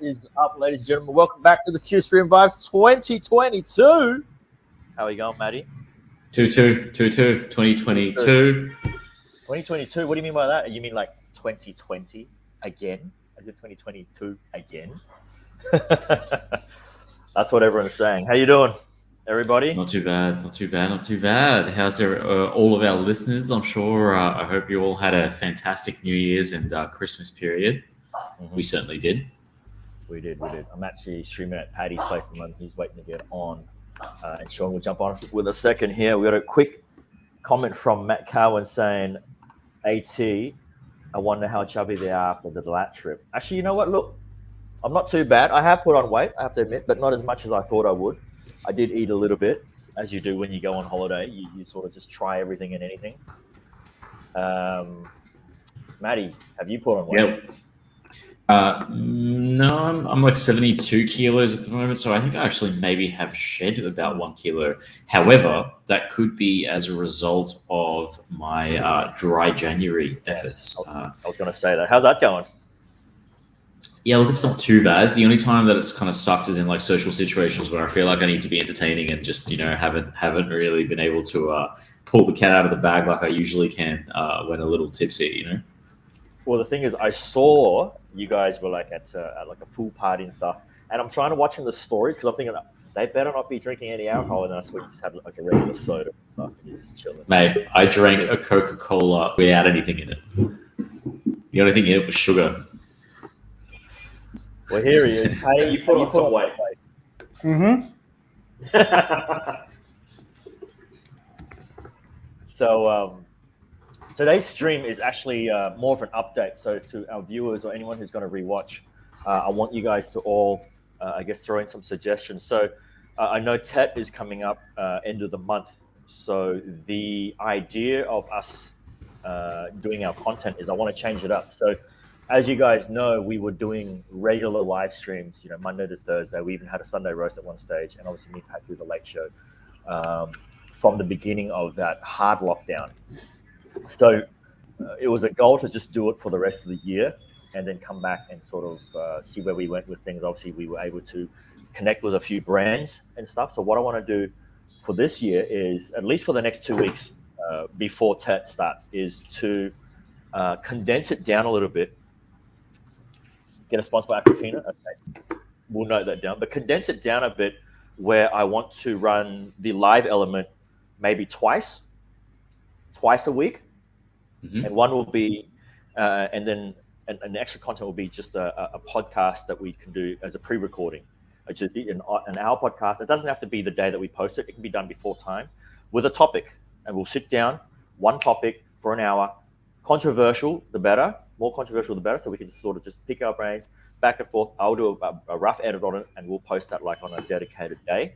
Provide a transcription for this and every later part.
is up, ladies and gentlemen? Welcome back to the Q-Stream Vibes 2022. How are you going, Matty? 2022. 2022. What do you mean by that? You mean like 2020 again? As in 2022 again? That's what everyone's saying. How you doing, everybody? Not too bad. How's all of our listeners? I'm sure. I hope you all had a fantastic New Year's and Christmas period. Mm-hmm. We certainly did. We did. I'm actually streaming at Paddy's place at the moment. He's waiting to get on. And Sean will jump on with a second here. We got a quick comment from Matt Cowan saying, AT, I wonder how chubby they are after the lat trip. Actually, you know what? Look, I'm not too bad. I have put on weight, I have to admit, but not as much as I thought I would. I did eat a little bit, as you do when you go on holiday. You sort of just try everything and anything. Maddie, have you put on weight? Yep. No, I'm like 72 kilos at the moment, so I think I actually maybe have shed about 1 kilo. However, that could be as a result of my dry January efforts. I was going to say that. How's that going? Yeah, look, it's not too bad. The only time that it's kind of sucked is in like social situations where I feel like I need to be entertaining and just, haven't really been able to pull the cat out of the bag like I usually can when a little tipsy, Well, the thing is, I saw you guys were like at like a pool party and stuff, and I'm trying to watch in the stories because I'm thinking they better not be drinking any alcohol, and that's where you just have like a regular soda and stuff, and you're just chilling. Mate, I drank a Coca-Cola without anything in it. The only thing in it was sugar. Well, here he is. Hey, you put on some weight. Mm-hmm. So today's stream is actually more of an update. So to our viewers or anyone who's going to rewatch, I want you guys to all, throw in some suggestions. So I know Tet is coming up end of the month. So the idea of us doing our content is I want to change it up. So as you guys know, we were doing regular live streams, Monday to Thursday. We even had a Sunday roast at one stage, and obviously me had to do the late show from the beginning of that hard lockdown. So it was a goal to just do it for the rest of the year and then come back and sort of see where we went with things. Obviously, we were able to connect with a few brands and stuff. So what I want to do for this year is, at least for the next 2 weeks before TET starts, is to condense it down a little bit. Get a sponsor by Aquafina? Okay, we'll note that down. But condense it down a bit where I want to run the live element maybe twice a week. Mm-hmm. And one will be, and then an extra content will be just a podcast that we can do as a pre-recording. It should be an hour podcast. It doesn't have to be the day that we post it. It can be done before time with a topic. And we'll sit down, one topic for an hour. Controversial, the better. More controversial, the better. So we can just sort of just pick our brains back and forth. I'll do a rough edit on it, and we'll post that like on a dedicated day.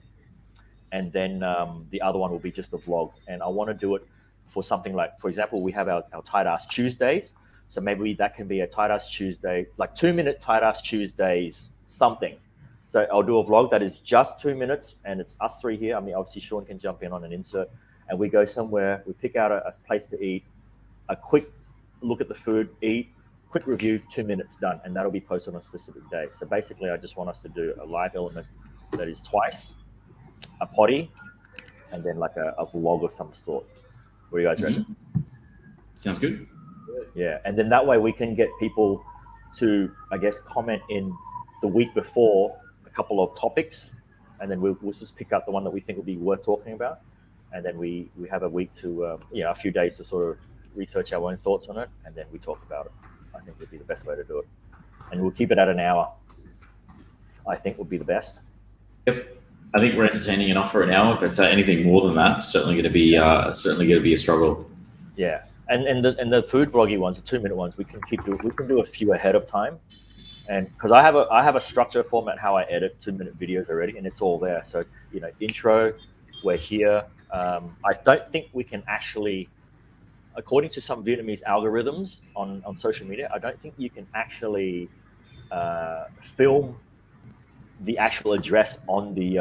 And then the other one will be just a vlog. And I want to do it for something like, for example, we have our Tight Ass Tuesdays. So maybe that can be a Tight Ass Tuesday, like 2-minute Tight Ass Tuesdays, something. So I'll do a vlog that is just 2 minutes, and it's us three here. I mean, obviously Sean can jump in on an insert, and we go somewhere, we pick out a place to eat, a quick look at the food, eat, quick review, 2 minutes, done. And that'll be posted on a specific day. So basically I just want us to do a live element that is twice, a potty, and then like a vlog of some sort. What do you guys reckon? Sounds good. Yeah, and then that way we can get people to, comment in the week before a couple of topics, and then we'll just pick up the one that we think will be worth talking about, and then we have a week to, a few days to sort of research our own thoughts on it, and then we talk about it. I think would be the best way to do it, and we'll keep it at an hour. I think would be the best. Yep. I think we're entertaining enough for an hour, but anything more than that is certainly going to be a struggle. Yeah, and the food vloggy ones, the 2-minute ones, we can do a few ahead of time, and because I have a structure format how I edit 2-minute videos already, and it's all there. So intro, we're here. I don't think we can actually, according to some Vietnamese algorithms on social media, I don't think you can actually film the actual address on the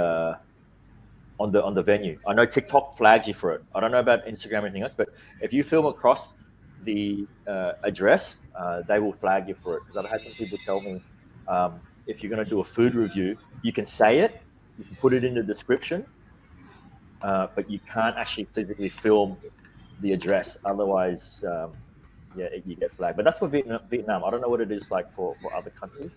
venue. I know TikTok flags you for it. I don't know about Instagram or anything else, but if you film across the address, they will flag you for it. Because I've had some people tell me if you're going to do a food review, you can say it, you can put it in the description, but you can't actually physically film the address. Otherwise, yeah, you get flagged. But that's for Vietnam. I don't know what it is like for other countries.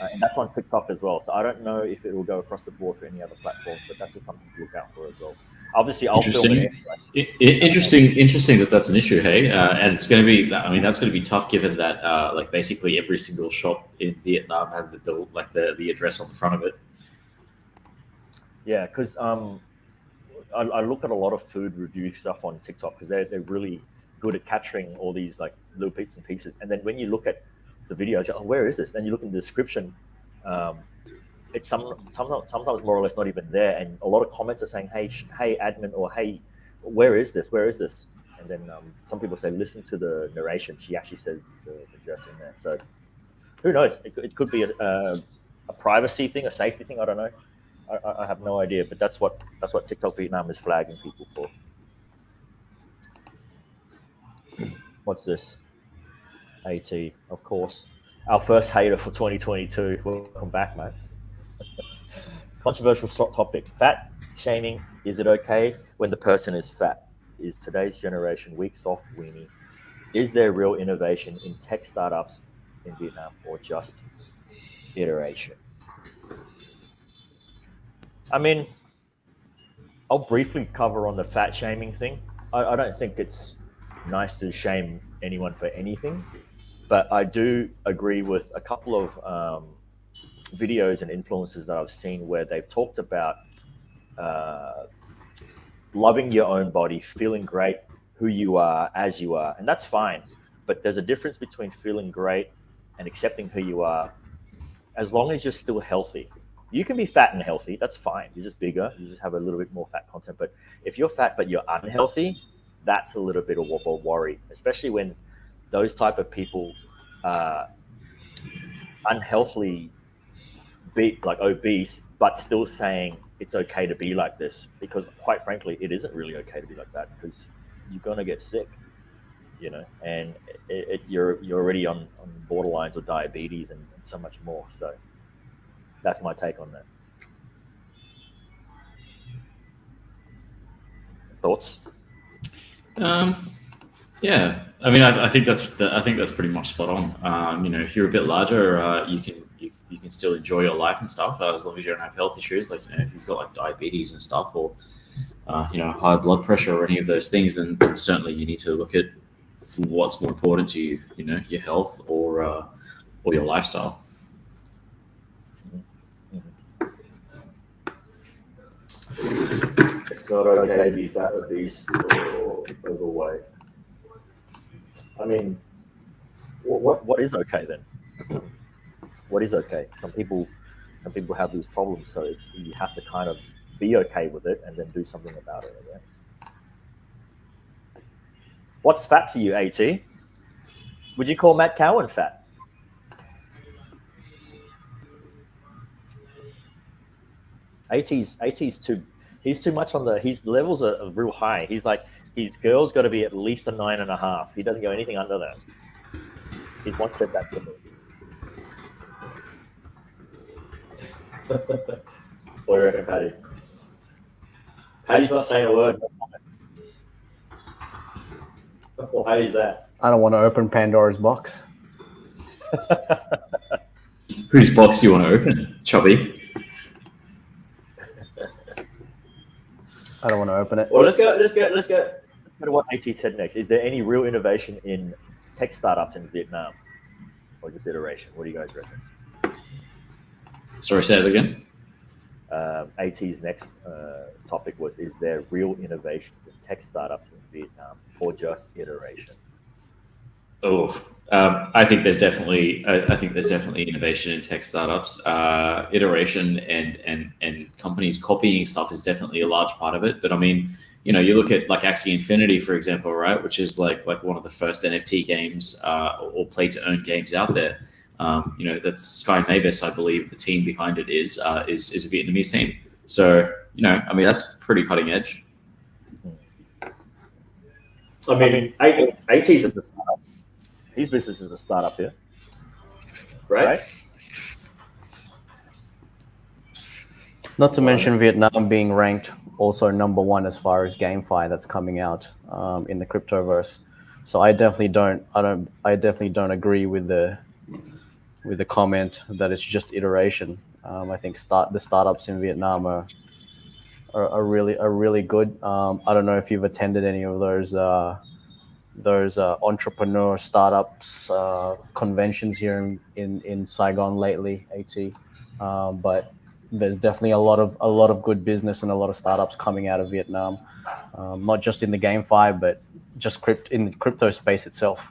And that's on TikTok as well. So I don't know if it will go across the board for any other platforms, but that's just something to look out for as well. Obviously, I'll film it anyway. Interesting that that's an issue, hey, and it's going to be. I mean, that's going to be tough given that like basically every single shop in Vietnam has the bill, like the address on the front of it. Yeah, because I look at a lot of food review stuff on TikTok because they're really good at capturing all these like little bits and pieces. And then when you look at the videos, you're, oh, where is this? And you look in the description, it's sometimes more or less not even there. And a lot of comments are saying, hey, admin, or hey, where is this? Where is this? And then some people say, listen to the narration. She actually says the address in there. So who knows? It could be a privacy thing, a safety thing. I don't know. I have no idea, but that's what TikTok Vietnam is flagging people for. What's this? AT, of course. Our first hater for 2022. Welcome back, mate. Controversial topic. Fat shaming. Is it okay when the person is fat? Is today's generation weak, soft, weenie? Is there real innovation in tech startups in Vietnam or just iteration? I mean, I'll briefly cover on the fat shaming thing. I don't think it's nice to shame anyone for anything, but I do agree with a couple of videos and influencers that I've seen where they've talked about loving your own body, feeling great who you are as you are, and that's fine. But there's a difference between feeling great and accepting who you are, as long as you're still healthy. You can be fat and healthy, that's fine. You're just bigger, you just have a little bit more fat content. But if you're fat but you're unhealthy, that's a little bit of a worry, especially when those type of people unhealthily be like obese, but still saying it's okay to be like this, because quite frankly, it isn't really okay to be like that, because you're gonna get sick, you know, and you're already on borderlines of diabetes and so much more. So that's my take on that. Thoughts? Yeah, I mean, I think that's pretty much spot on. You know, if you're a bit larger, you can still enjoy your life and stuff, as long as you don't have health issues, like, you know, if you've got like diabetes and stuff, or you know, high blood pressure or any of those things, then certainly you need to look at what's more important to you. You know, your health or your lifestyle. It's not okay to be fat, obese, or overweight. I mean, what is okay then? What is okay? Some people have these problems, so you have to kind of be okay with it and then do something about it. Again. What's fat to you, AT? Would you call Matt Cowan fat? AT's too. He's too much on the. His levels are real high. He's like, his girl's got to be at least a 9.5. He doesn't go anything under that. He's once said that to me. What do you reckon, Paddy? Paddy's not saying a word. Why is that? I don't want to open Pandora's box. Whose box do you want to open, Chubby? I don't want to open it. Well, let's go to what AT said next. Is there any real innovation in tech startups in Vietnam, or just iteration? What do you guys reckon? Sorry, say that again. AT's next topic was: is there real innovation in tech startups in Vietnam, or just iteration? Oh, I think there's definitely innovation in tech startups. Iteration and companies copying stuff is definitely a large part of it. But I mean, you know, you look at like Axie Infinity, for example, right, which is like one of the first NFT games or play to earn games out there. You know, that's Sky Mavis, I believe the team behind it is a Vietnamese team. So, you know, I mean, that's pretty cutting edge. I mean, AT's a startup. His business is a startup here, right? Not to mention Vietnam being ranked also number one as far as GameFi that's coming out in the cryptoverse. So I definitely don't agree with the comment that it's just iteration. I think the startups in Vietnam are really good. I don't know if you've attended any of those entrepreneur startups conventions here in Saigon lately, AT. But there's definitely a lot of good business and a lot of startups coming out of Vietnam, not just in the GameFi, but just in the crypto space itself.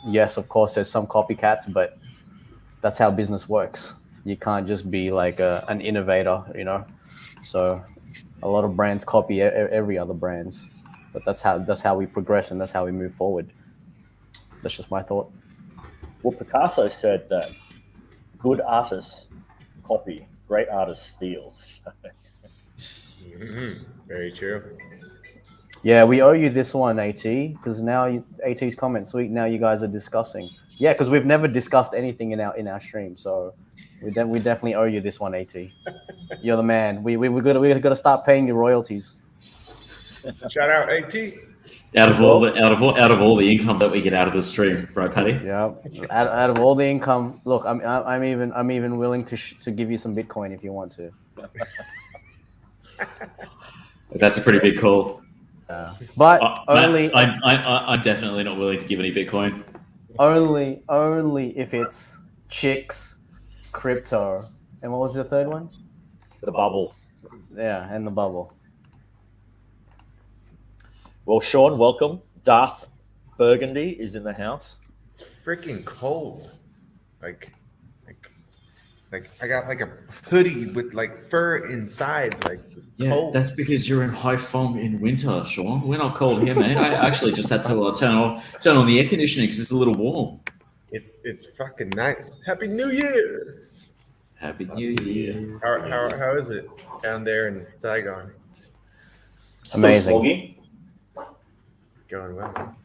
Yes, of course, there's some copycats, but that's how business works. You can't just be like an innovator, So a lot of brands copy every other brands, but that's how we progress and that's how we move forward. That's just my thought. Well, Picasso said that good artists copy, great artists steal. Very true. Yeah, we owe you this one, AT, because now AT's comment sweet. Now you guys are discussing. Yeah, because we've never discussed anything in our stream, so we definitely owe you this one, AT. You're the man. We got to start paying you royalties. Shout out AT. Out of all the income that we get out of the stream, right, Paddy? Yeah. Out of all the income, look, I'm even willing to give you some Bitcoin if you want to. That's a pretty big call. But I'm definitely not willing to give any Bitcoin. Only if it's chicks, crypto, and what was the third one? The bubble. Yeah, and the bubble. Well, Sean, welcome. Darth Burgundy is in the house. It's freaking cold. Like I got like a hoodie with like fur inside. Like it's cold. That's because you're in Haiphong in winter, Sean. We're not cold here, man. I actually just had to turn on the air conditioning because it's a little warm. It's fucking nice. Happy New Year. Happy New Year. How is it down there in Saigon? Amazing. Going well.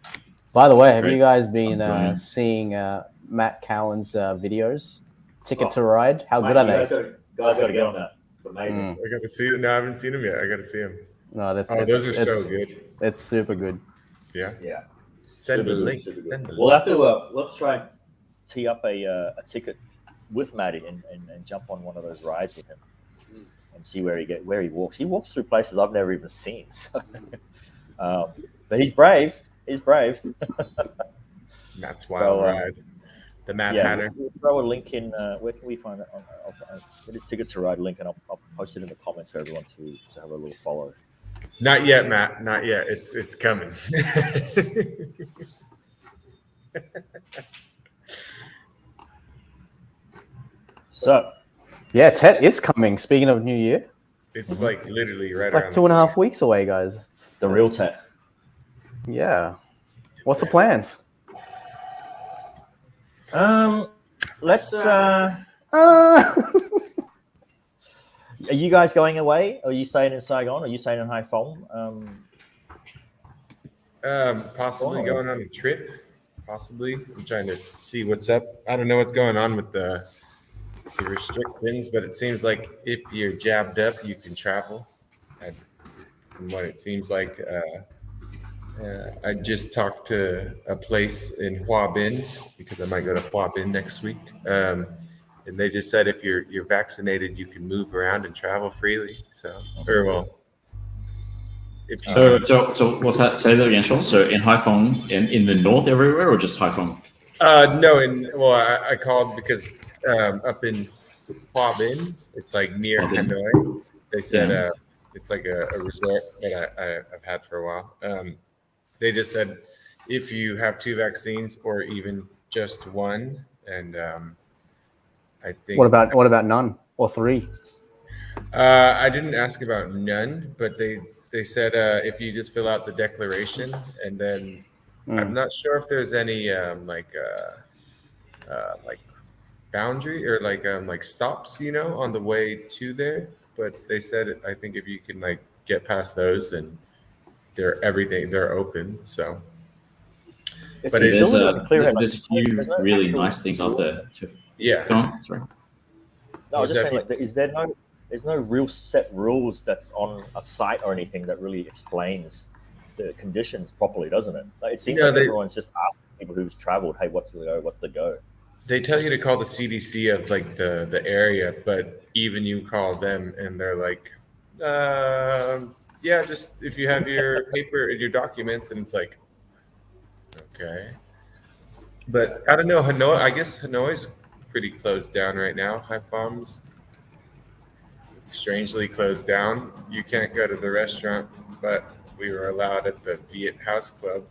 By the way, have you guys been seeing Matt Cowan's videos? Ticket to Ride. How good are they? Guys got to get on that. It's amazing. I got to see it. No, I haven't seen them yet. I got to see them. No, those are so good. It's super good. Yeah. Yeah. Send the link. We'll have to let's try and tee up a ticket with Matty and jump on one of those rides with him and see where he walks. He walks through places I've never even seen. So. But he's brave. He's brave. That's wild ride. The Mad Hatter. We'll throw a link in. Where can we find it? I'll get his Ticket to Ride link, and I'll post it in the comments for everyone to have a little follow. Not yet, Matt. Not yet. It's coming. So, yeah, Tet is coming. Speaking of New Year, it's like literally right. It's like 2.5 weeks away, guys. It's the real Tet. Yeah. What's the plans? Let's. Are you guys going away? Are you staying in Saigon? Are you staying in Haiphong? Possibly going on a trip. Possibly. I'm trying to see what's up. I don't know what's going on with the restrictions, but it seems like if you're jabbed up, you can travel. From what it seems like, I just talked to a place in Hua Bin because I might go to Hua Bin next week. And they just said if you're vaccinated, you can move around and travel freely. So very well. So what's that? Say that again, Sean. So in Haiphong, in the north everywhere, or just Haiphong? No. I called because up in Hua Bin, it's like near Hanoi. They said it's like a resort that I've had for a while. They just said if you have 2 vaccines or even just one, and I think. What about none or 3? I didn't ask about none, but they said if you just fill out the declaration, and then I'm not sure if there's any like boundary or like stops, on the way to there. But they said I think if you can like get past those, then they're open. So, but there's a few really nice things out there too. Yeah. Go on. Sorry. No, I was Is just that saying, like, there's no real set rules that's on a site or anything that really explains the conditions properly, doesn't it? Like, it seems No, like they- everyone's just asking people who's traveled, hey, what's the go? What's the go? They tell you to call the CDC of like the area, but even you call them and they're like, yeah, just if you have your paper and your documents, and it's like, okay. But I don't know, Hanoi. I guess Hanoi's pretty closed down right now. Haiphong's strangely closed down. You can't go to the restaurant, but we were allowed at the Viet House Club,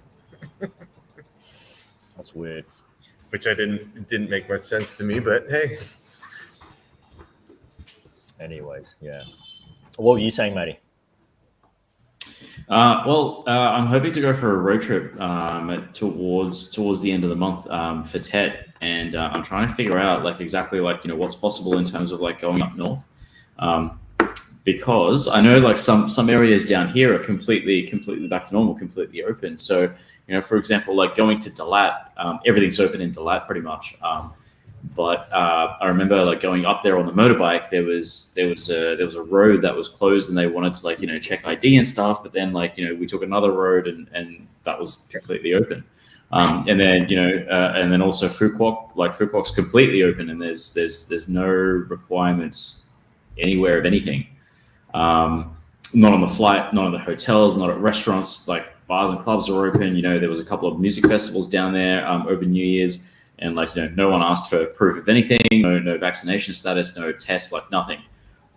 That's weird. which it didn't make much sense to me. But hey, Anyways, yeah. What were you saying, Matty? I'm hoping to go for a road trip towards the end of the month for Tet, and I'm trying to figure out like exactly like what's possible in terms of like going up north, because I know like some areas down here are completely back to normal, completely open. So for example, like going to Dalat, everything's open in Dalat pretty much. But I remember like going up there on the motorbike. There was a road that was closed, and they wanted to like check ID and stuff. But then like we took another road, and that was completely open. And then and then also Phuquoc's completely open, and there's no requirements anywhere of anything. Not on the flight, not in the hotels, not at restaurants. Like bars and clubs are open. There was a couple of music festivals down there over New Year's. And like no one asked for proof of anything, no vaccination status, no test, like nothing.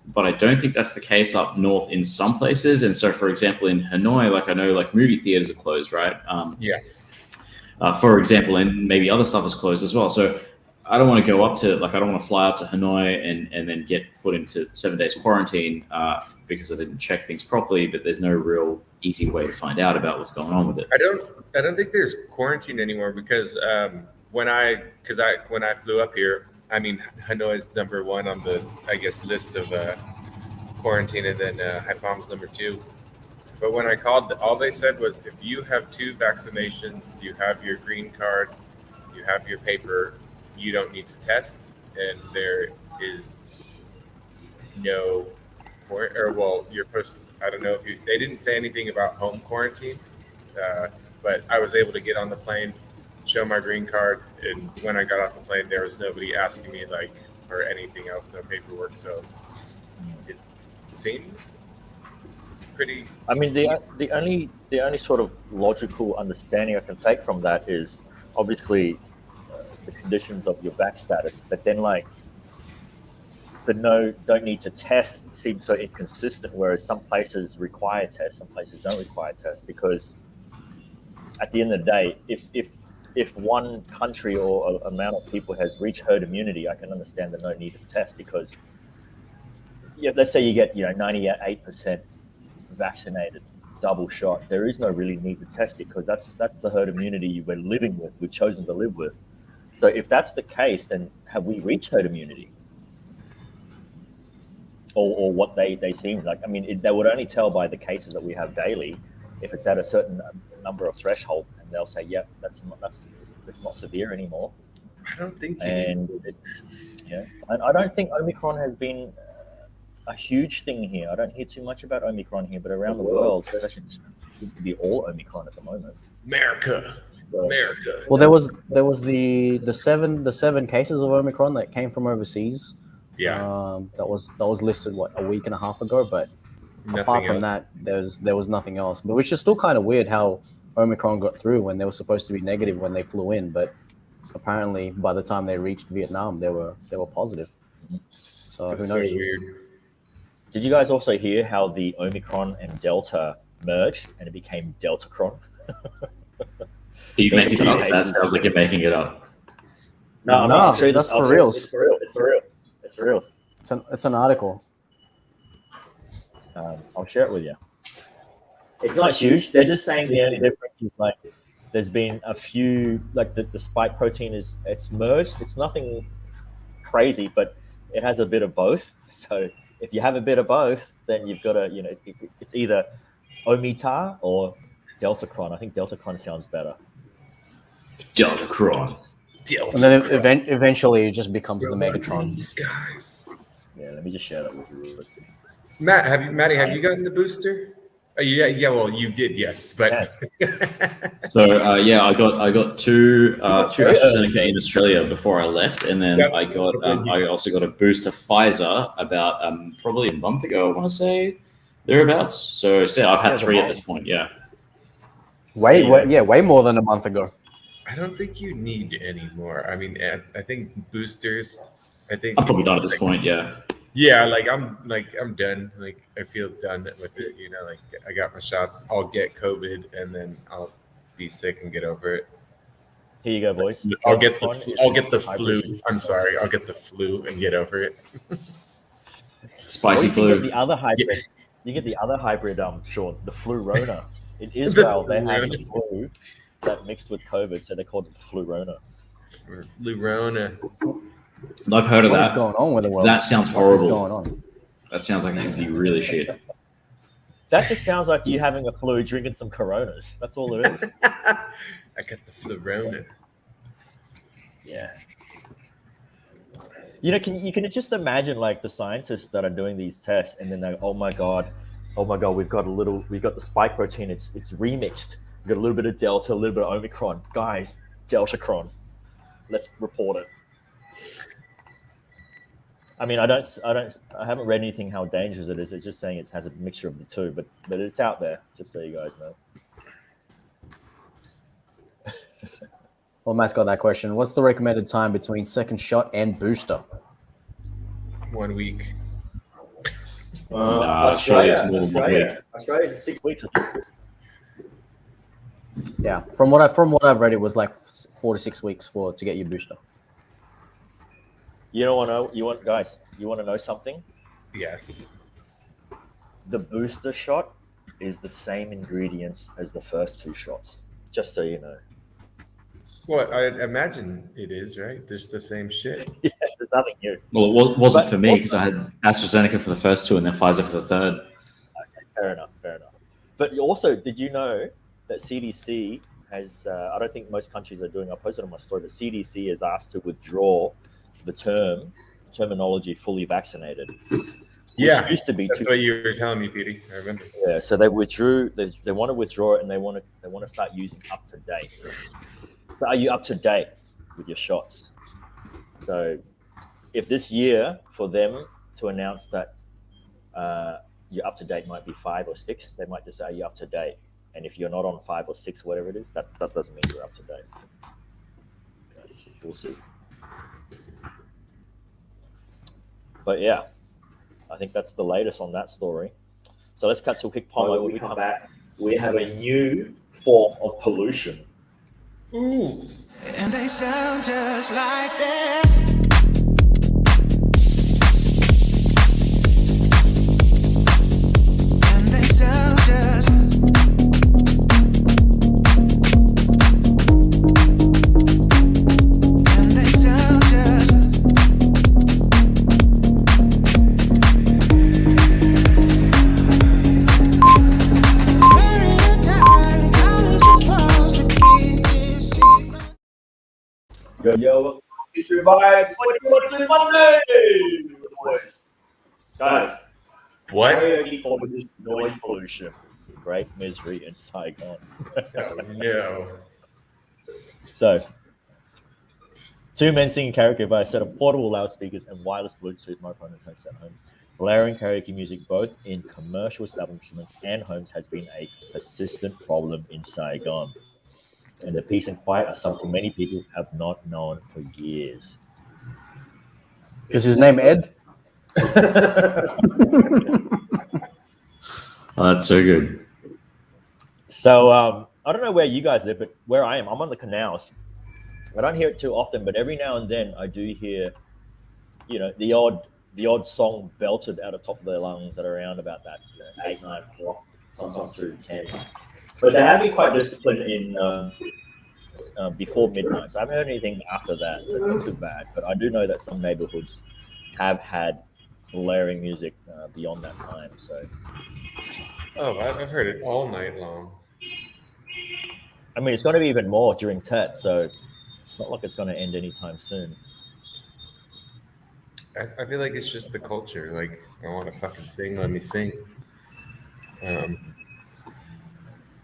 But I don't think that's the case up north in some places. And so, for example, in Hanoi, like I know like movie theaters are closed, right? yeah. For example, and maybe other stuff is closed as well. So I don't want to go up to I don't want to fly up to Hanoi and then get put into 7 days quarantine because I didn't check things properly. But there's no real easy way to find out about what's going on with it. I don't think there's quarantine anymore because when I flew up here, I mean Hanoi's number one on the list of quarantine, and then Haiphong's number two. But when I called, all they said was if you have 2 vaccinations, you have your green card, you have your paper, you don't need to test, and there is no you're supposed. I don't know if they didn't say anything about home quarantine, but I was able to get on the plane, show my green card, and when I got off the plane, there was nobody asking me or anything else, no paperwork. So it seems pretty. I mean, the only sort of logical understanding I can take from that is obviously the conditions of your back status, but then like the don't need to test seems so inconsistent. Whereas some places require tests, some places don't require tests, because at the end of the day, if one country or amount of people has reached herd immunity, I can understand the no need of test, because let's say you get 98% vaccinated, double shot, there is no really need to test, because that's the herd immunity we're living with, we've chosen to live with. So if that's the case, then have we reached herd immunity? Or what they seem like? I mean, they would only tell by the cases that we have daily. If it's at a certain number of threshold, and they'll say, "Yeah, it's not severe anymore." I don't think. And I don't think Omicron has been a huge thing here. I don't hear too much about Omicron here, but around the world, especially, it seems to be all Omicron at the moment. America. Well, there was the seven cases of Omicron that came from overseas. Yeah. That was listed a week and a half ago, but apart from that, there was nothing else. But which is still kind of weird how Omicron got through when they were supposed to be negative when they flew in, but apparently by the time they reached Vietnam, they were positive. So That's who knows? so weird. Did you guys also hear how the Omicron and Delta merged and it became Deltacron? Are you making it up? That sounds like you're making it up. No, that's for real. It's for real. It's for real. It's an article. I'll share it with you. It's not huge. They're just saying the only difference is like there's been a few, like the spike protein it's merged. It's nothing crazy, but it has a bit of both. So if you have a bit of both, then you've got to, it's either Omicron or Deltacron. I think Deltacron sounds better. Deltacron. And then eventually it just becomes the Megatron. Disguise. Yeah, let me just share that with you. Matty, have you gotten the booster? Yeah. Well, you did, yes, but Yes. So I got two very AstraZeneca in Australia before I left, and then Yes. I also got a booster Pfizer about probably a month ago. I want to say thereabouts. So I've had Yeah, the 3 at month. this point. Yeah. Way more than a month ago. I don't think you need any more. I mean, I think boosters. I think I'm probably done at this point. Yeah. yeah, I'm done. Like I feel done with it. You know, like I got my shots. I'll get COVID and then I'll be sick and get over it. Here you go, boys. I'll get Deltacron is I'll get the hybrid flu. I'm sorry. I'll get the flu and get over it. Spicy Or you can get flu. the other hybrid. Yeah. You get the other hybrid, Sean, the Flurona. In The Israel, they have Flurona. the flu that mixed with COVID, so they called it the Flurona. Flurona. I've heard of What is that. going on with the world? That sounds What is horrible. going on? That sounds like it could be really shit. That just sounds like you having a flu, drinking some Coronas. That's all it is. I got the Flurona. Yeah. You know, you can just imagine like the scientists that are doing these tests, and then they, oh my god, we've got the spike protein. It's remixed. We've got a little bit of Delta, a little bit of Omicron. Guys, Deltacron. Let's report it. I mean, I haven't read anything how dangerous it is. It's just saying it has a mixture of the two, but it's out there, just so you guys know. Well, Matt's got that question. What's the recommended time between second shot and booster? 1 week. Australia's more than 1 week. Australia's 6 weeks. Yeah, from what I've read, it was like 4 to 6 weeks to get your booster. You don't want to know. You want to know something? Yes. The booster shot is the same ingredients as the first 2 shots. Just so you know. Well, I imagine it is, right? There's the same shit. Yeah, there's nothing new. Well, it wasn't But for me also- because I had AstraZeneca for the first 2 and then Pfizer for the third. Fair enough. But also, did you know that CDC has? I don't think most countries are doing. I posted on my story, but CDC is asked to withdraw the terminology "fully vaccinated." Yeah, used to be. That's what you were telling me, Petey. I remember. Yeah, so they withdrew. They want to withdraw it, and they want to start using up to date. So are you up to date with your shots? So, if this year for them to announce that your up to date might be 5 or 6, they might just say you're up to date. And if you're not on 5 or 6, whatever it is, that doesn't mean you're up to date. We'll see. But yeah, I think that's the latest on that story. So let's cut to a quick promo. When we come back, we have a new form of pollution. Ooh. And they sound just like this. And they sound just. And they sound just. Very tight, how is supposed to keep this secret? Yo, you survived 2022 Monday! Boys. Guys, What? priority causes noise pollution, great misery in Saigon. Oh, no. So, 2 men singing karaoke via a set of portable loudspeakers and wireless Bluetooth microphone and headset at home. Blaring karaoke music both in commercial establishments and homes has been a persistent problem in Saigon. And the peace and quiet are something many people have not known for years. Is his name Ed? Oh, that's so good. So I don't know where you guys live, but where I am, I'm on the canals. I don't hear it too often, but every now and then I do hear, the odd song belted out of top of their lungs at around about that 8, 9 o'clock, sometimes through 10. But they have been quite disciplined in before midnight, so I haven't heard anything after that, so it's not too bad. But I do know that some neighborhoods have had blaring music beyond that time. So Oh, I've heard it all night long. I mean, it's going to be even more during Tet, so it's not like it's going to end anytime soon. I feel like it's just the culture. Like, I want to fucking sing, let me sing.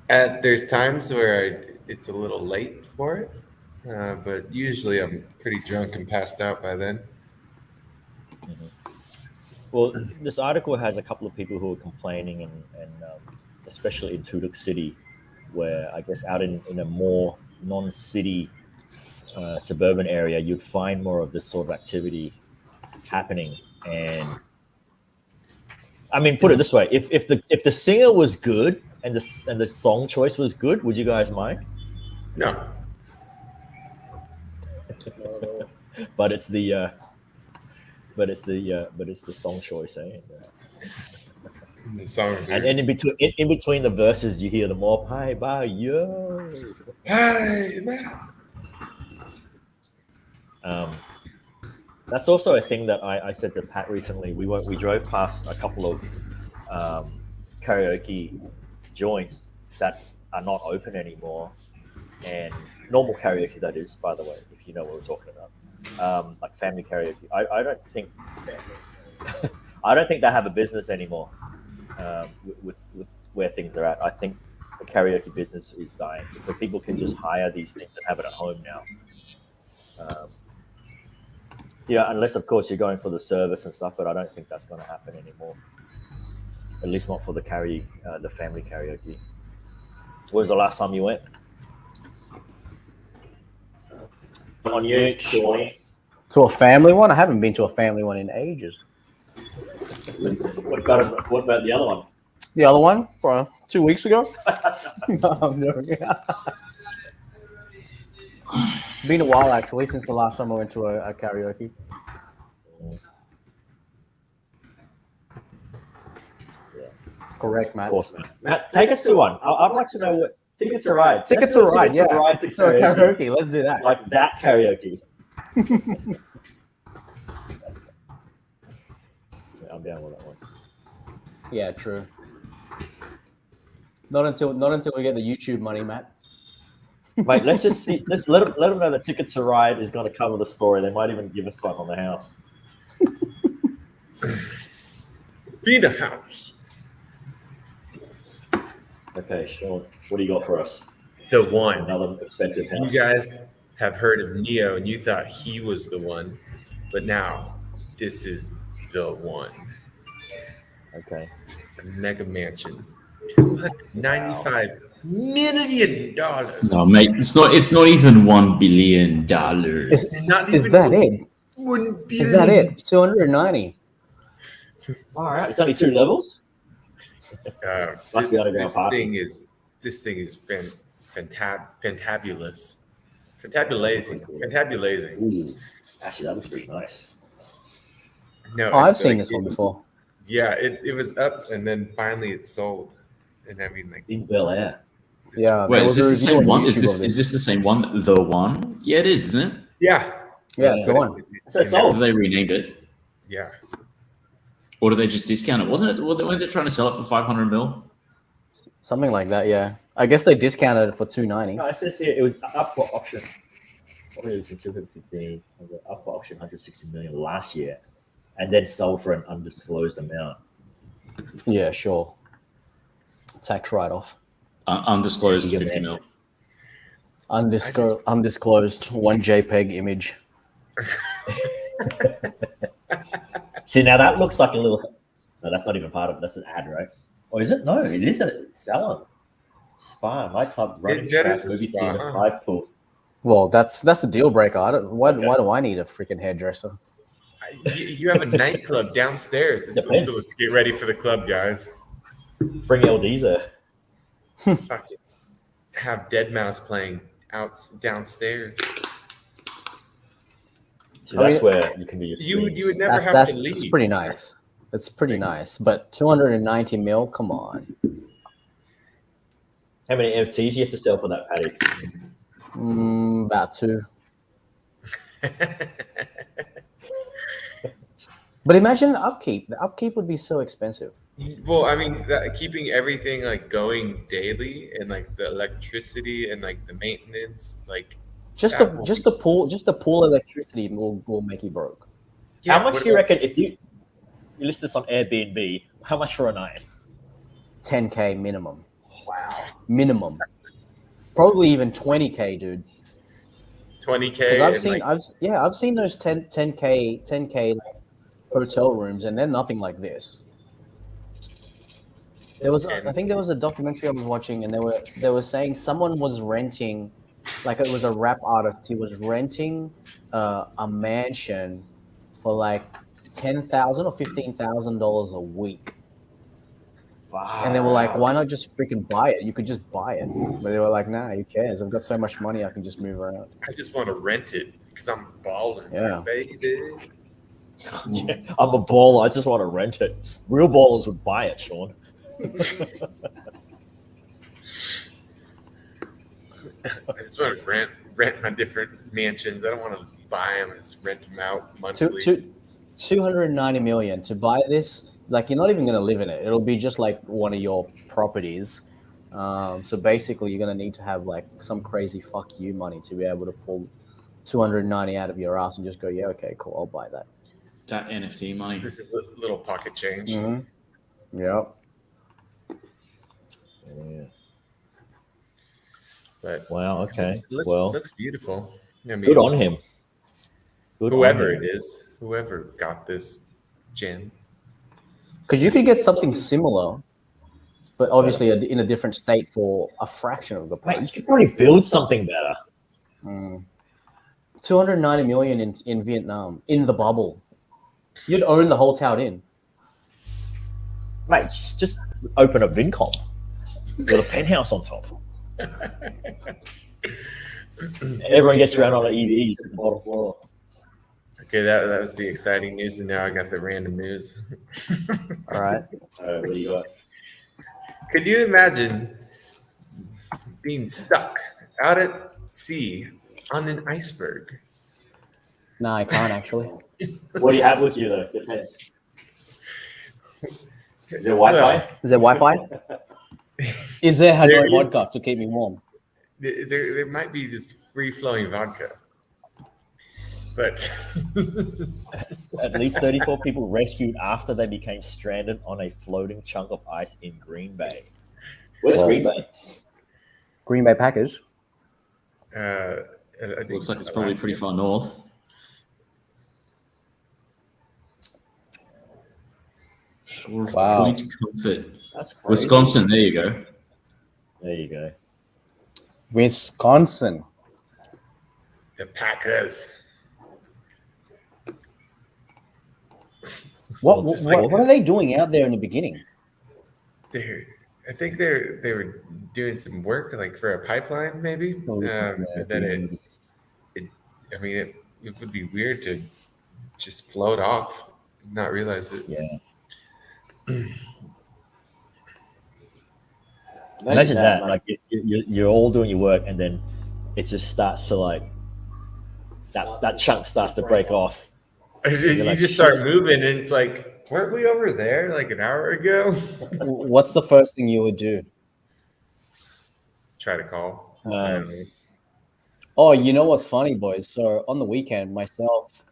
There's times where it's a little late for it, but usually I'm pretty drunk and passed out by then. Well, this article has a couple of people who are complaining, and especially in Tuduk City, where I guess out in a more non-city suburban area, you'd find more of this sort of activity happening. And I mean, put it this way: if the singer was good and the song choice was good, would you guys mind? No, But it's the song choice, eh? the songs are. And in between the verses, you hear them all. Bye bye yo. Hey, man. That's also a thing that I said to Pat recently. We drove past a couple of karaoke joints that are not open anymore, and normal karaoke, that is, by the way, if you know what we're talking about, like family karaoke. I don't think I don't think they have a business anymore with where things are at. I think the karaoke business is dying, so people can just hire these things and have it at home now. Yeah, unless of course you're going for the service and stuff, but I don't think that's going to happen anymore. At least not for the family karaoke. When was the last time you went? On you, Shawnee. To a family one? I haven't been to a family one in ages. What about the other one? The other one, 2 weeks ago. No, I'm joking. Been a while actually since the last time I went to a karaoke. Yeah. Correct, Matt. Of course, man. Matt, take us to one. I'd like to know what tickets to ride. Tickets to ride, yeah. Ride to So karaoke, let's do that. Like that karaoke. Yeah, I'm down with that one. Yeah, true. Not until we get the YouTube money, Matt. Mate, let's just see. Let's let them know the ticket to ride is going to cover the story. They might even give us one on the house. Be the house. Okay, Sean, what do you got for us? The one. Another expensive You house. guys have heard of Neo and you thought he was the one, but now this is the one. Okay. A mega mansion. $295 million. No, mate, it's not even $1 billion. Is Not is even that it? 1 billion. Is that it? 290. All right. It's only 2 levels. Must be underground this parking. thing is fantabulous. Fantabulazing. Ooh, actually, that looks pretty nice. No, Oh, I've it's seen like- this one before. Yeah, it was up and then finally it sold. And I mean, like, In Bel Air. this- Yeah. Wait, there is was a this the review same on one? YouTube Is of this this. is this the same one? The one? Yeah, it is, isn't it? Yeah. Yeah, it's the But one. So it Or sold. have they renamed it? Yeah. Or did they just discount it? Wasn't it? Weren't they trying to sell it for 500 mil? Something like that, yeah. I guess they discounted it for 290. No, it says here it was up for auction. What is it? 215. Up for auction 160 million last year, and then sold for an undisclosed amount. Yeah, sure. Tax write-off. Undisclosed Yeah, 50 man. mil. Undisclosed one JPEG image. See, now that looks like a little. No, that's not even part of it. That's an ad, right? Or is it? No, it is a salon, spa, nightclub, running that track, is a movie spa, theater, huh? tide pool. Well, that's a deal breaker. Why Okay. do I need a freaking hairdresser? You have a nightclub downstairs. Depends. So let's get ready for the club, guys. Bring LDs there. Fucking have Dead Mouse playing downstairs. See, I that's mean, where you can be. Your You would never have That's to leave. pretty nice. It's pretty nice. But 290 mil, come on. How many NFTs you have to sell for that, Paddy? About 2. But imagine the upkeep. The upkeep would be so expensive. Well, I mean, keeping everything like going daily and like the electricity and like the maintenance, like Just That the will just the pool electricity will make you broke. Yeah, How much what do you about- reckon if you list this on Airbnb? How much for a night? 10K minimum. Wow. Minimum. Probably even 20K, dude. 20K? Because I've and, seen, like, I've seen those 10K hotel rooms, and they're nothing like this. There was, I think there was a documentary I was watching, and they were saying someone was renting, like it was a rap artist. He was renting a mansion for like $10,000 or $15,000 a week. Wow. And they were like, why not just freaking buy it? You could just buy it. But they were like, nah, who cares? I've got so much money, I can just move around. I just want to rent it because I'm balling, Yeah. baby. Yeah, I'm a baller. I just want to rent it. Real ballers would buy it, Sean. I just want to rent my different mansions. I don't want to buy them and just rent them out monthly. 290 million to buy this. Like, you're not even going to live in it. It'll be just like one of your properties. So basically, you're going to need to have like some crazy fuck you money to be able to pull 290 out of your ass and just go, yeah, okay, cool, I'll buy that. That NFT money. This is a little pocket change. Mm-hmm. Yep. Yeah. But Wow. Okay. looks beautiful. I mean, Good on him. Good whoever on it him. is, whoever got this gem. Because you could get something similar, but obviously in a different state for a fraction of the Mate, you price. could probably build something better. 290 million in Vietnam, in the bubble. You'd own the whole town in. Mate, just open a Vincom with a penthouse on top. Everyone gets around on the EVs at the bottom floor. Okay, that was the exciting news, and now I got the random news. All right. What do you got? Could you imagine being stuck out at sea on an iceberg? No, I can't actually. What do you have with you though? Depends. Is there Wi-Fi? Is there Wi-Fi? Is there Hanoi There is. vodka to keep me warm? There might be just free flowing vodka, but At least 34 people rescued after they became stranded on a floating chunk of ice in Green Bay. Where's Well, Green Bay? Green Bay Packers. I think Looks like it's probably pretty far north. Wow. Point Comfort. That's crazy. Wisconsin, there you go. There you go. Wisconsin. the Packers. What are they doing out there in the beginning? I think they were doing some work like for a pipeline, maybe. And then it would be weird to just float off, not realize it. Yeah. Imagine that, like you're all doing your work, and then it just starts to like that chunk starts to break off. You like, just start moving, and it's like, weren't we over there like an hour ago? What's the first thing you would do? Try to call. Oh, you know what's funny, boys? So on the weekend, myself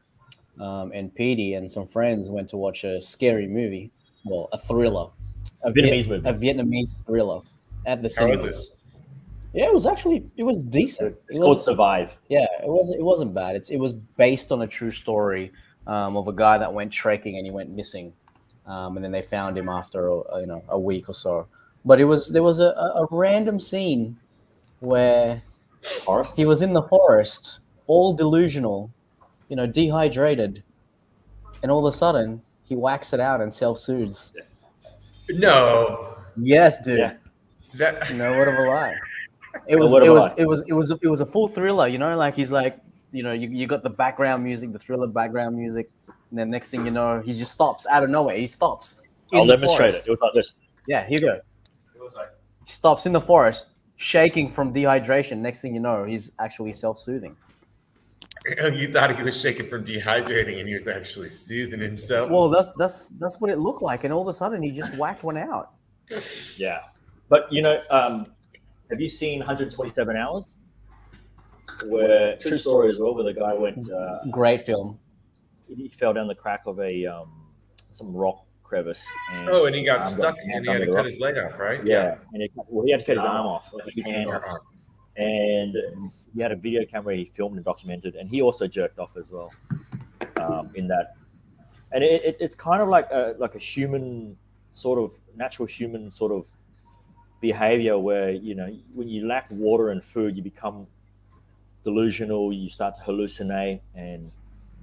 and Petey and some friends went to watch a scary movie. Well, a thriller. A Vietnamese movie. A Vietnamese thriller at the How was cinemas. Yeah, it was decent. It's called Survive. Yeah, it wasn't bad. It was based on a true story of a guy that went trekking and he went missing, and then they found him after a week or so. But there was a random scene where he was in the forest, all delusional, dehydrated, and all of a sudden he whacks it out and self-soothes. No. Yes, dude. Yeah. That No word of a lie. It was a full thriller, like he's like, you got the background music, the thriller background music, and then next thing you know, he just stops out of nowhere. He stops. I'll demonstrate it. It was like this. Yeah, here you go. He stops in the forest, shaking from dehydration. Next thing you know, he's actually self-soothing. you thought he was shaking from dehydrating, and he was actually soothing himself. Well, that's what it looked like, and all of a sudden he just whacked one out. Yeah, but have you seen 127 Hours? Where true story as well, where the guy went. Great film. he fell down the crack of a some rock crevice. And Oh, and he got arm stuck jammed and he had under to the cut rock. his leg off, right? Yeah, and he had to cut his arm off, His his hand or off, arm. and he had a video camera he filmed and documented, and he also jerked off as well. In that, and it's kind of like a human sort of natural human sort of behavior where when you lack water and food, you become delusional, you start to hallucinate, and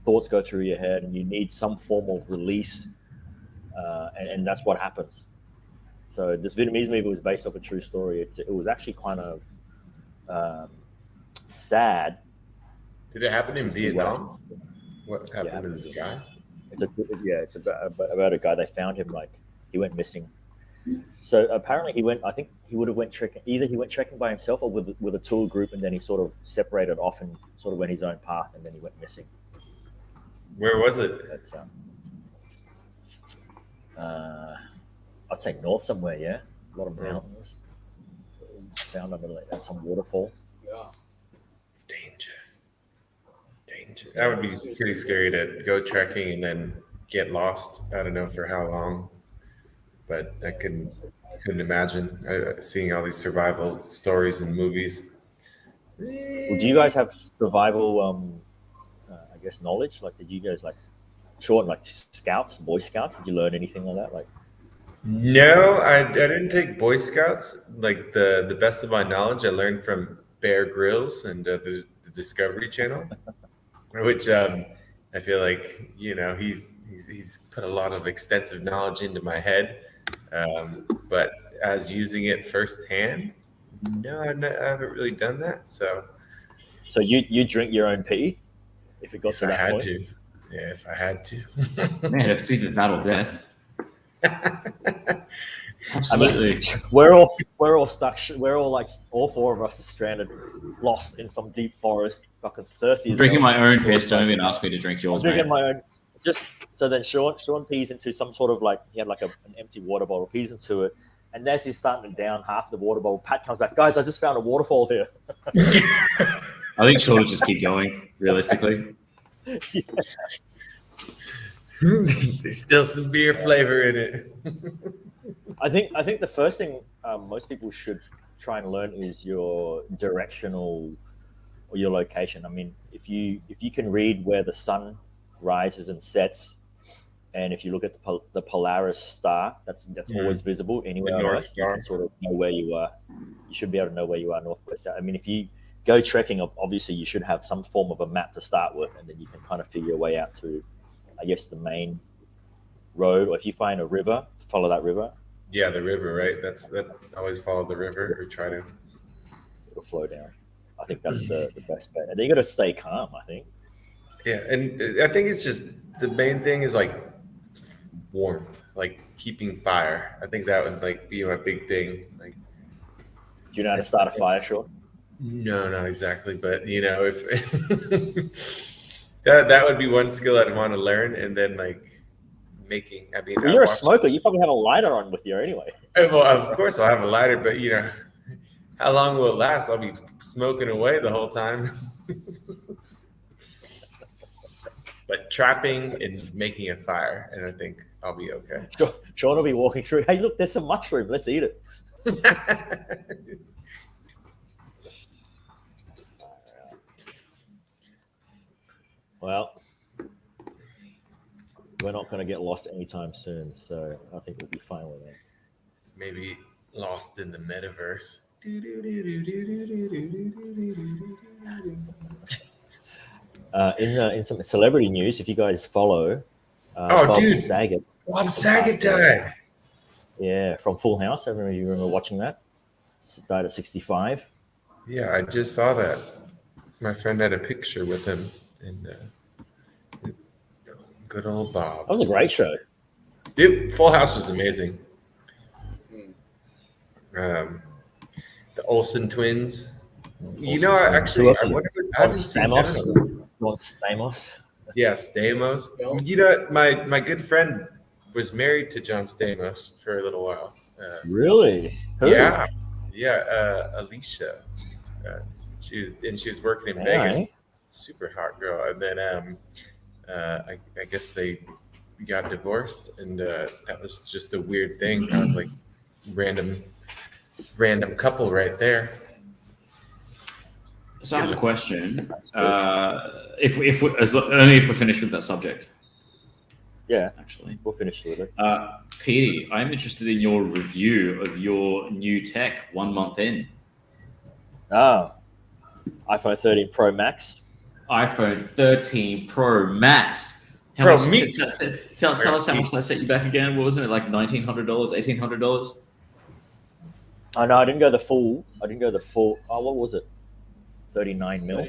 thoughts go through your head, and you need some form of release, and that's what happens. So this Vietnamese movie was based off a true story. It was actually kind of sad. Did it happen in to see what Vietnam? What happened to this guy? It's about a guy. They found him, like, he went missing. So apparently I think he would have went trekking. Either he went trekking by himself or with a tour group, and then he sort of separated off and sort of went his own path, and then he went missing. Where was it? But, I'd say north somewhere. Yeah, a lot of mountains. Found under some waterfall. Danger. That would be pretty scary to go trekking and then get lost. I don't know for how long, but I couldn't imagine seeing all these survival stories and movies. Well, do you guys have survival, I guess, knowledge? Like, did you guys like scouts, Boy Scouts? Did you learn anything like that? Like, No, I didn't take Boy Scouts. Like the best of my knowledge, I learned from Bear Grylls and the Discovery Channel, which I feel like he's put a lot of extensive knowledge into my head. But as using it firsthand, no, I haven't really done that. So you drink your own pee if it got if to I that had point? to, yeah, if I had to. Man, I've seen the battle death. Absolutely. Absolutely. We're all stuck. We're all like all four of us are stranded, lost in some deep forest, fucking thirsty. I'm drinking hell. my own piss. Don't even ask me to drink yours, I'm drinking mate. my own. Just so then Sean pees into some sort of he had like an empty water bottle, pees into it, and as he's starting to down half the water bottle, Pat comes back. Guys, I just found a waterfall here. I think Sean will just keep going, realistically. There's still some beer flavor in it. I think the first thing most people should try and learn is your directional or your location. I mean, if you can read where the sun rises and sets, and if you look at the Polaris star, that's always visible anywhere on North Earth. Star. You can sort of know where you are. You should be able to know where you are, northwest, south. I mean, if you go trekking, obviously you should have some form of a map to start with, and then you can kind of figure your way out to, I guess, the main road. Or if you find a river, follow that river. Yeah, the river, right? That always follow the river or try to. It'll flow down. I think that's the best bet. And then you got to stay calm, I think. Yeah, and I think it's just the main thing is like warmth, like keeping fire. I think that would be my big thing. Like, Do you know how to start a fire, Sean? no, not exactly, but if that would be one skill I'd want to learn, and then making. I mean, Well, you're a smoker. You probably have a lighter on with you anyway. Well, of course I'll have a lighter, but how long will it last? I'll be smoking away the whole time. But trapping and making a fire, and I think I'll be okay. Sean will be walking through. Hey, look, there's some mushroom. Let's eat it. Well, we're not going to get lost anytime soon, so I think we'll be fine with that. Maybe lost in the metaverse. In some celebrity news, if you guys follow, Oh, Bob dude. Saget, Bob Saget died. yeah, from Full House. I remember watching that. Died at 65. Yeah, I just saw that. My friend had a picture with him, and good old Bob. That was a great show. Dude, Full House was amazing. The Olsen twins. Who I else wonder. I haven't seen Stamos. none of them. You want Stamos? Yeah, Stamos. My good friend was married to John Stamos for a little while. Really? Who? Yeah, Alicia. She was working in Vegas. Alright. Super hot girl. And then I guess they got divorced, and that was just a weird thing. I was like, random couple right there. So I have a question. That's Only if we're finished with that subject, Yeah, actually. we'll finish with it. Petey, I'm interested in your review of your new tech 1 month in. iPhone 13 Pro Max. iPhone 13 Pro Max. How Pro much? Meeks. Tell us how much that set you back again. What was it, like $1,900, $1,800? Oh no, I didn't go the full. Oh, what was it? 39 mil.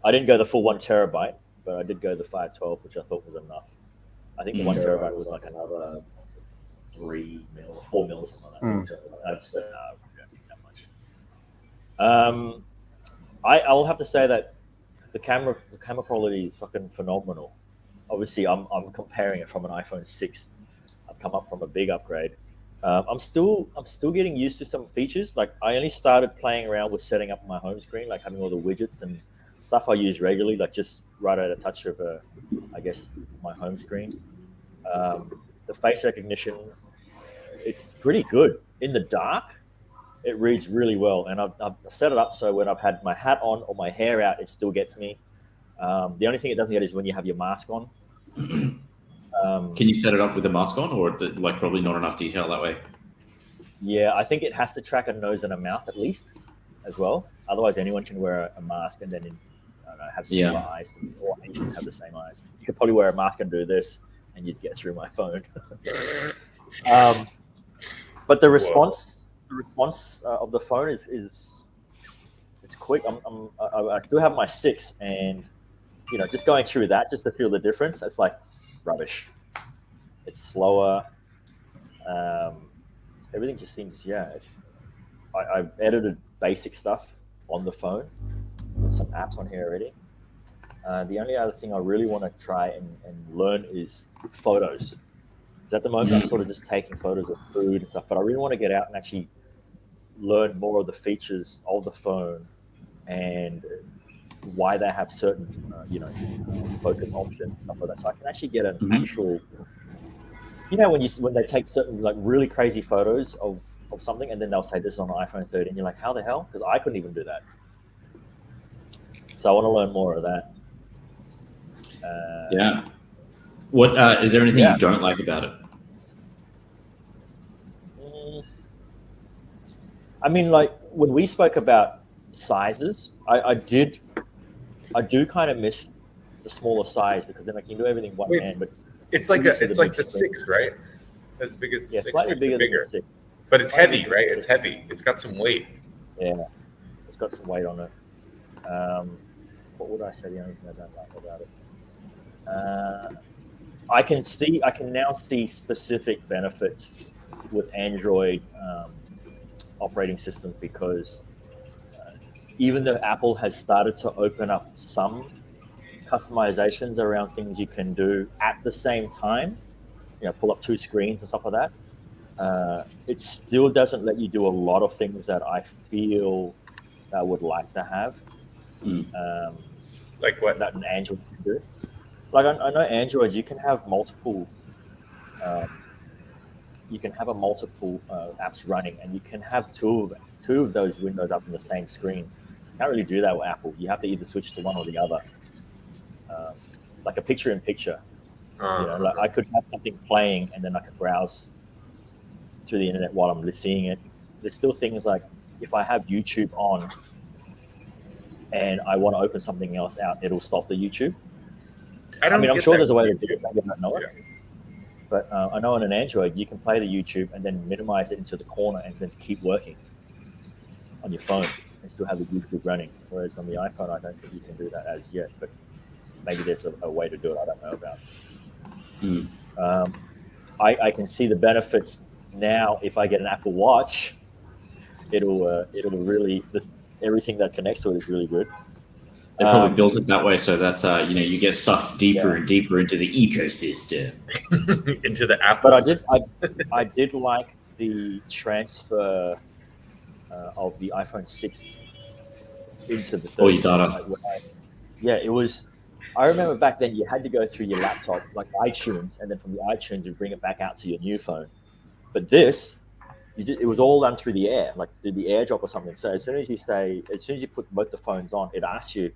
I didn't go the full 1 terabyte, but I did go the 512, which I thought was enough. I think the 1 terabyte was like another 3 mil, 4 mil, something like that. So that's that much. I'll have to say that the camera quality is fucking phenomenal. Obviously, I'm comparing it from an iPhone 6. I've come up from a big upgrade. I'm still getting used to some features. Like I only started playing around with setting up my home screen, like having all the widgets and stuff I use regularly, like just right at a touch of I guess my home screen. The face recognition, it's pretty good in the dark. It reads really well, and I've set it up so when I've had my hat on or my hair out, it still gets me. The only thing it doesn't get is when you have your mask on. Can you set it up with a mask on, or like probably not enough detail that way? Yeah, I think it has to track a nose and a mouth at least, as well. Otherwise, anyone can wear a mask and then I don't know, have similar eyes, or Asians have the same eyes. You could probably wear a mask and do this, and you'd get through my phone. But the response of the phone is it's quick. I still have my 6, and just going through that just to feel the difference, it's like rubbish. It's slower. Everything just seems I've edited basic stuff on the phone with some apps on here already. The only other thing I really want to try and learn is photos. At the moment, I'm sort of just taking photos of food and stuff, but I really want to get out and actually learn more of the features of the phone and why they have certain, focus options, stuff like that. So I can actually get an actual, when they take certain like really crazy photos of something, and then they'll say this is on an iPhone 13. You're like, how the hell? Because I couldn't even do that. So I want to learn more of that. Yeah. What is there anything you don't like about it? I mean, like when we spoke about sizes, I do kind of miss the smaller size, because then I can do everything one hand. But it's like the 6, right? As big as the 6, slightly bigger than the 6. But it's heavy, right? It's heavy. It's got some weight. Yeah, it's got some weight on it. What would I say? The only thing I don't like about it. I can now see specific benefits with Android operating systems, because even though Apple has started to open up some customizations around things you can do at the same time, pull up 2 screens and stuff like that, it still doesn't let you do a lot of things that I feel I would like to have. Like what? That an Android can do. Like I know Android, you can have multiple apps running, and you can have two of those windows up in the same screen. You can't really do that with Apple. You have to either switch to one or the other. Like a picture-in-picture. Like I could have something playing, and then I could browse through the internet while I'm seeing it. There's still things like if I have YouTube on and I want to open something else out, it'll stop the YouTube. I'm sure there's a way to do it. Maybe I don't know it. But I know on an Android, you can play the YouTube and then minimize it into the corner and then keep working on your phone and still have the YouTube running. Whereas on the iPhone, I don't think you can do that as yet. But maybe there's a way to do it I don't know about. I can see the benefits now. If I get an Apple Watch, it'll really, everything that connects to it is really good. They probably built it that way so that you get sucked deeper and deeper into the ecosystem, into the Apple. But I did like the transfer of the iPhone 6 into the 13. All your data. It was I remember back then you had to go through your laptop, like iTunes, and then from the iTunes you bring it back out to your new phone. But this, it was all done through the air, like through the AirDrop or something. So as soon as you put both the phones on, it asks you,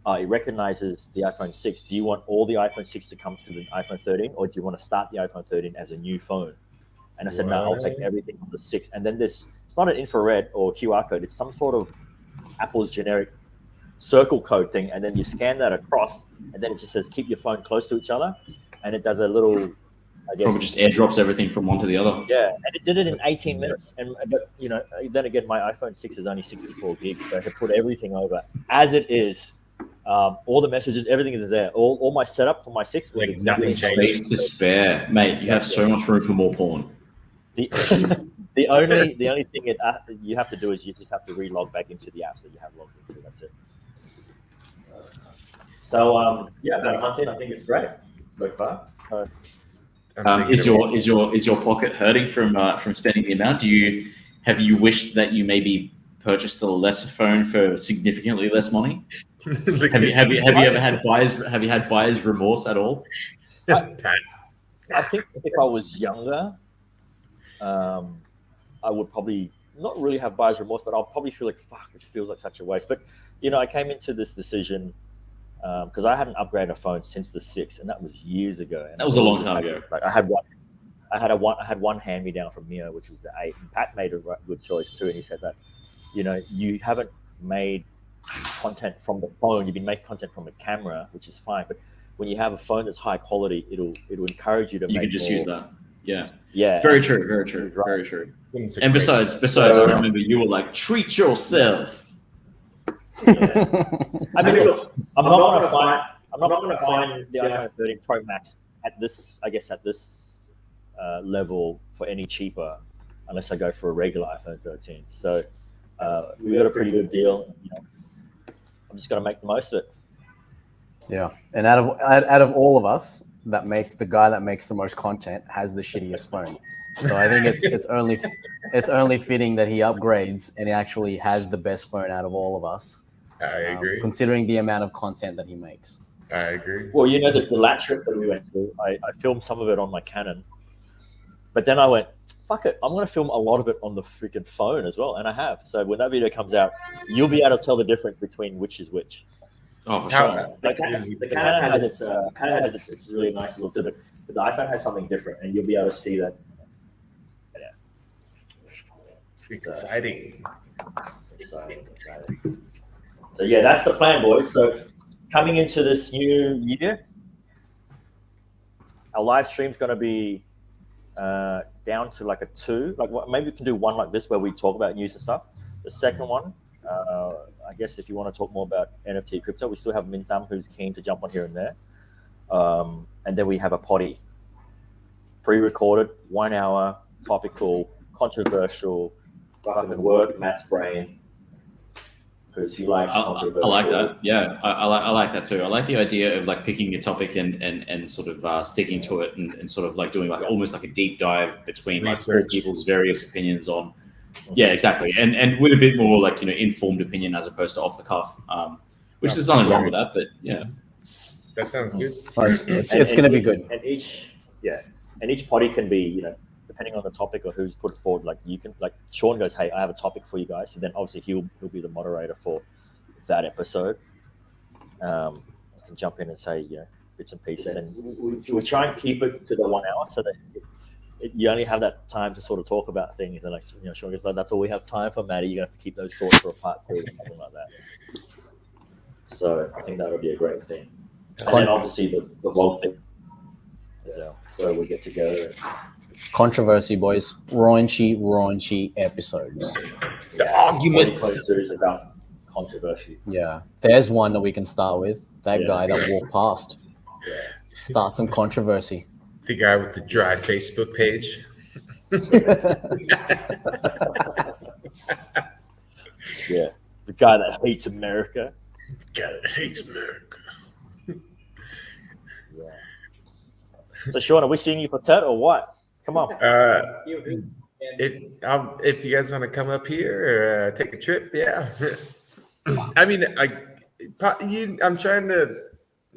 it recognizes the iPhone 6. Do you want all the iPhone 6 to come to the iPhone 13, or do you want to start the iPhone 13 as a new phone? And I said, no, I'll take everything on the 6. And then it's not an infrared or QR code. It's some sort of Apple's generic circle code thing. And then you scan that across, and then it just says, keep your phone close to each other. And it does a little, I guess. Probably just airdrops everything from one to the other. Yeah, and it did it in 18 minutes. But then again, my iPhone 6 is only 64 gigs, so I could put everything over as it is. All the messages, everything is there. All my setup for my 6 was Like exactly nothing Space to spare, mate. You have so much room for more porn. The only thing you have to do is you just have to re-log back into the apps that you have logged into. That's it. So that content I think it's great so far. So, is your pocket hurting from spending the amount? Have you wished that you maybe purchased a lesser phone for significantly less money? have you ever had buyer's remorse at all? I think if I was younger, I would probably not really have buyer's remorse, but I'll probably feel like, fuck, it feels like such a waste. But I came into this decision because I hadn't upgraded a phone since the 6, and that was years ago. And that was a long time ago. Like I had one hand me down from Mio, which was the 8. And Pat made a good choice too, and he said that you haven't made content from the phone. You've been making content from a camera, which is fine. But when you have a phone that's high quality, it'll encourage you to. You can just use that. Yeah. Yeah. Very true. Very true. Right. Very true. And besides, I remember you were like, treat yourself. Yeah. I mean, look, I'm not going to find the iPhone 13 Pro Max at this level for any cheaper, unless I go for a regular iPhone 13. So we got a pretty good deal. I'm just going to make the most of it. Yeah, and out of all of us, the guy that makes the most content has the shittiest phone. So I think it's only fitting that he upgrades and he actually has the best phone out of all of us. I agree. Considering the amount of content that he makes. I agree. Well, the last trip that we went to, I filmed some of it on my Canon, but then I went, fuck it, I'm going to film a lot of it on the freaking phone as well, and I have. So when that video comes out, you'll be able to tell the difference between which is which. Oh, for sure. The Canon has its really nice look to it, but the iPhone has something different, and you'll be able to see that. Yeah. Exciting. So yeah, that's the plan, boys. So coming into this new year, our live stream's going to be down to like a 2. Like maybe we can do one like this where we talk about news and stuff. The second one, I guess if you want to talk more about NFT crypto, we still have Mintam who's keen to jump on here and there. And then we have a potty, pre-recorded, 1 hour, topical, controversial, fucking work Matt's brain. Because he likes controversial. I like that. Yeah, I like that too. I like the idea of like picking a topic and sort of sticking to it and sort of like doing like almost like a deep dive between like 4 people's various opinions on. Yeah, exactly. And with a bit more like, informed opinion as opposed to off the cuff, which there's nothing wrong with that, but yeah. That sounds good. It's going to be good. And each potty can be, depending on the topic or who's put it forward, like you can, like Sean goes, hey, I have a topic for you guys. So then obviously he'll be the moderator for that episode. I can jump in and say, bits and pieces. And we try and keep it to the 1 hour so that you only have that time to sort of talk about things. And like, Sean goes, that's all we have time for, Matty. You're going to have to keep those thoughts for a part 2 or something like that. So I think that would be a great thing. And then obviously the vlog thing as well. So we get together. Controversy, boys. Raunchy episodes. The arguments. Series about controversy. Yeah. There's one that we can start with. That guy that walked past. Yeah. Start some controversy. The guy with the dry Facebook page. Yeah. The guy that hates America. The guy that hates America. Yeah. So Sean, are we seeing you for Ted or what? Come on. If you guys want to come up here or take a trip, yeah. I mean, I'm trying to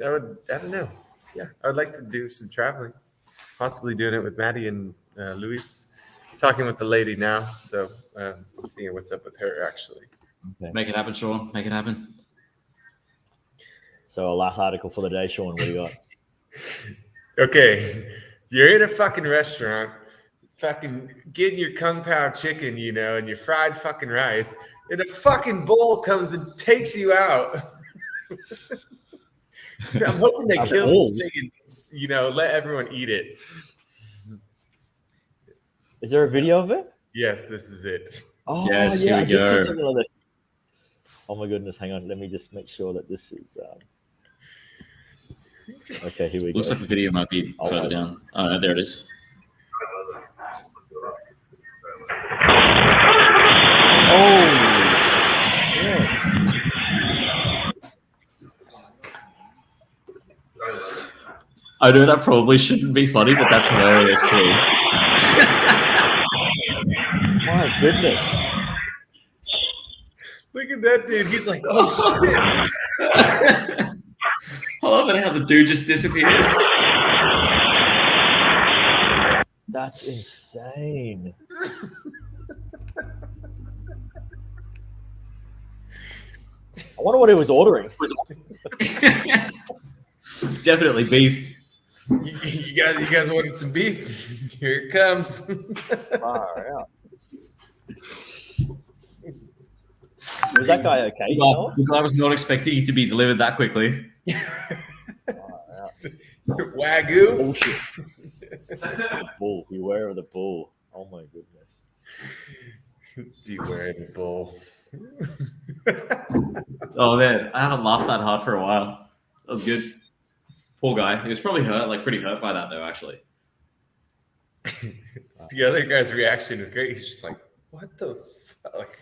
I don't know. Yeah, I would like to do some traveling, possibly doing it with Maddie and Luis. Talking with the lady now, so I'm seeing what's up with her actually. Okay. Make it happen, Sean. Make it happen. So, last article for the day, Sean. What do you got? Okay, you're in a fucking restaurant, fucking getting your kung pao chicken, you know, and your fried fucking rice, and a fucking bull comes and takes you out. I'm hoping they kill this thing and, you know, let everyone eat it. Is there a video of it? Yes, this is it. Oh, Yes, yeah, here we I did see go. something like this. Oh my goodness, hang on. Let me just make sure that this is. Okay, here we Looks go. like the video might be Oh, further wow. down. Oh, no, there it is. Holy shit. I know that probably shouldn't be funny, but that's hilarious too. My goodness. Look at that dude. He's like, oh shit. I love it how the dude just disappears. That's insane. I wonder what he was ordering. Definitely beef. You guys wanted some beef? Here it comes. Far out. Was that guy okay? You know? The guy was not expecting it to be delivered that quickly. Far out. Wagyu. Bullshit. The bull. Beware of the bull. Oh my goodness. Beware the bull. Oh man, I haven't laughed that hard for a while. That was good. Poor guy. He was probably hurt, like pretty hurt by that though, actually. The other guy's reaction is great. He's just like, what the fuck?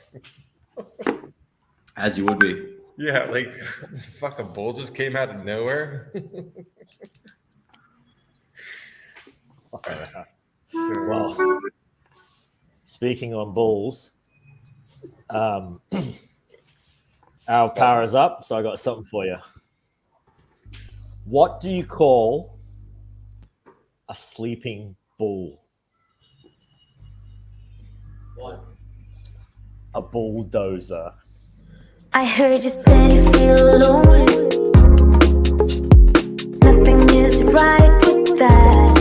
As you would be. Yeah, like, fuck, a bull just came out of nowhere. Well, speaking on bulls, our power's up, so I got something for you. What do you call a sleeping bull? What? A bulldozer. I heard you said you feel lonely. Nothing is right with that.